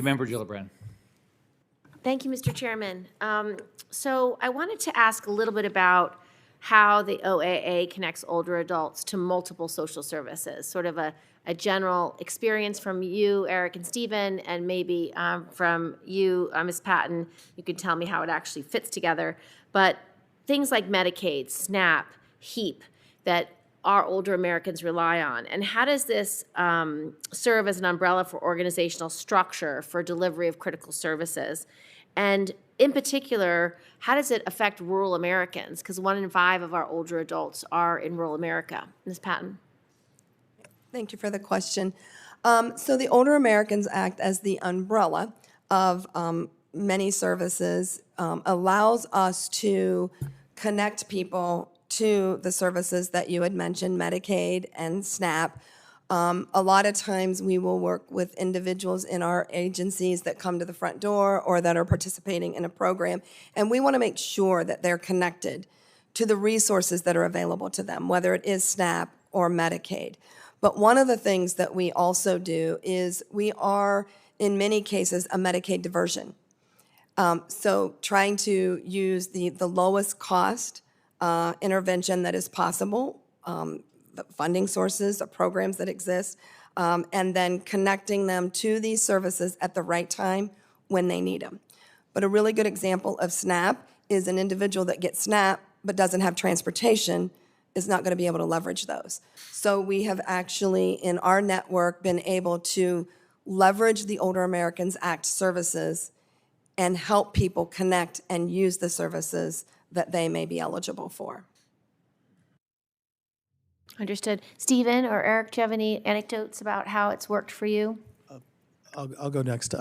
Member Gillibrand. Thank you, Mr. Chairman. So I wanted to ask a little bit about how the OAA connects older adults to multiple social services, sort of a general experience from you, Eric and Stephen, and maybe from you, Ms. Patton. You can tell me how it actually fits together. But things like Medicaid, SNAP, HEAP, that our older Americans rely on. And how does this serve as an umbrella for organizational structure for delivery of critical services? And in particular, how does it affect rural Americans? Because 1 in 5 of our older adults are in rural America. Ms. Patton. Thank you for the question. So the Older Americans Act as the umbrella of many services allows us to connect people to the services that you had mentioned, Medicaid and SNAP. A lot of times we will work with individuals in our agencies that come to the front door or that are participating in a program, and we want to make sure that they're connected to the resources that are available to them, whether it is SNAP or Medicaid. But one of the things that we also do is we are, in many cases, a Medicaid diversion. So trying to use the lowest cost intervention that is possible, the funding sources, the programs that exist, and then connecting them to these services at the right time when they need them. But a really good example of SNAP is an individual that gets SNAP but doesn't have transportation is not going to be able to leverage those. So we have actually, in our network, been able to leverage the Older Americans Act services and help people connect and use the services that they may be eligible for. Understood. Stephen or Eric, do you have any anecdotes about how it's worked for you? I'll go next.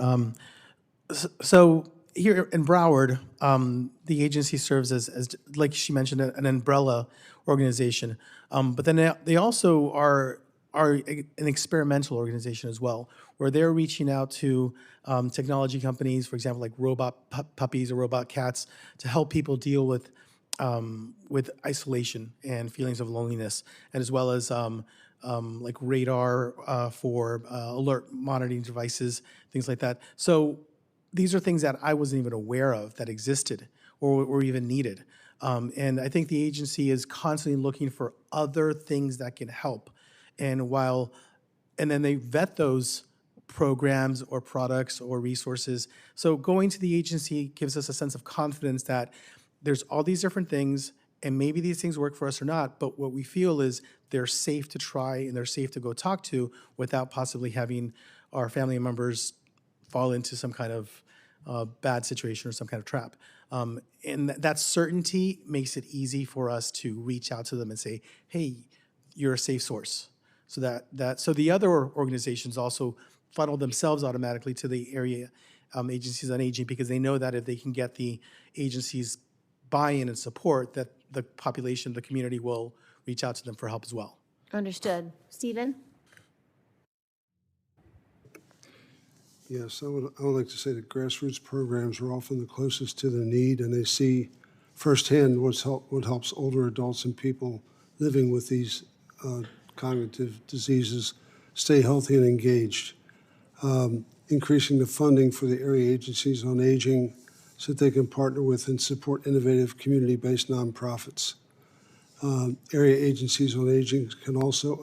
So here in Broward, the agency serves as like she mentioned, an umbrella organization. But then they also are an experimental organization as well, where they're reaching out to technology companies, for example, like robot puppies or robot cats, to help people deal with isolation and feelings of loneliness, and as well as like radar for alert monitoring devices, things like that. So these are things that I wasn't even aware of that existed or even needed. And I think the agency is constantly looking for other things that can help. And then they vet those programs or products or resources. So going to the agency gives us a sense of confidence that there's all these different things, and maybe these things work for us or not, but what we feel is they're safe to try and they're safe to go talk to without possibly having our family members fall into some kind of bad situation or some kind of trap. And that certainty makes it easy for us to reach out to them and say, hey, you're a safe source. So so the other organizations also funnel themselves automatically to the area agencies on aging, because they know that if they can get the agency's buy-in and support, that the population, the community will reach out to them for help as well. Understood. Stephen? Yes, I would like to say that grassroots programs are often the closest to the need, and they see firsthand what helps older adults and people living with these cognitive diseases stay healthy and engaged. Increasing the funding for the area agencies on aging so that they can partner with and support innovative community-based nonprofits. Area agencies on aging can also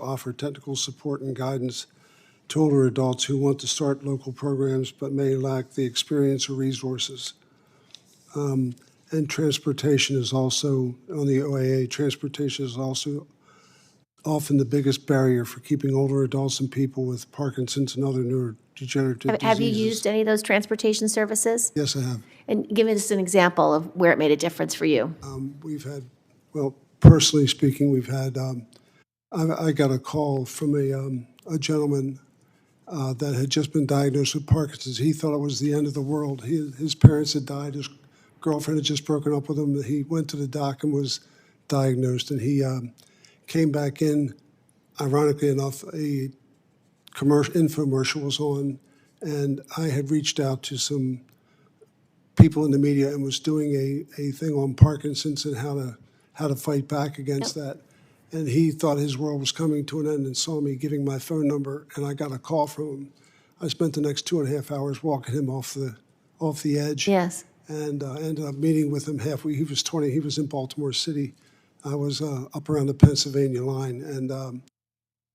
offer technical support and guidance to older adults who want to start local programs but may lack the experience or resources. And transportation is also, on the OAA, transportation is also often the biggest barrier for keeping older adults and people with Parkinson's and other neurodegenerative diseases. Have you used any of those transportation services? Yes, I have. And give us an example of where it made a difference for you. We've had, well, personally speaking, we've had, I got a call from a gentleman that had just been diagnosed with Parkinson's. He thought it was the end of the world. His parents had died. His girlfriend had just broken up with him. He went to the doc and was diagnosed, and he came back in. Ironically enough, a infomercial was on, and I had reached out to some people in the media and was doing a thing on Parkinson's and how to fight back against that. And he thought his world was coming to an end and saw me giving my phone number, and I got a call from him. I spent the next 2.5 hours walking him off the edge. Yes. And ended up meeting with him halfway. He was 20. He was in Baltimore City. I was up around the Pennsylvania line. And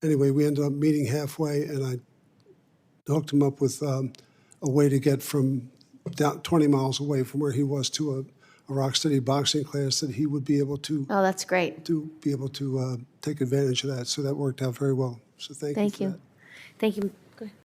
anyway, we ended up meeting halfway, and I hooked him up with a way to get from down 20 miles away from where he was to a rock steady boxing class that he would be able to Oh, that's great. take advantage of that. So that worked out very well. So thank you for Thank you. that. Thank you.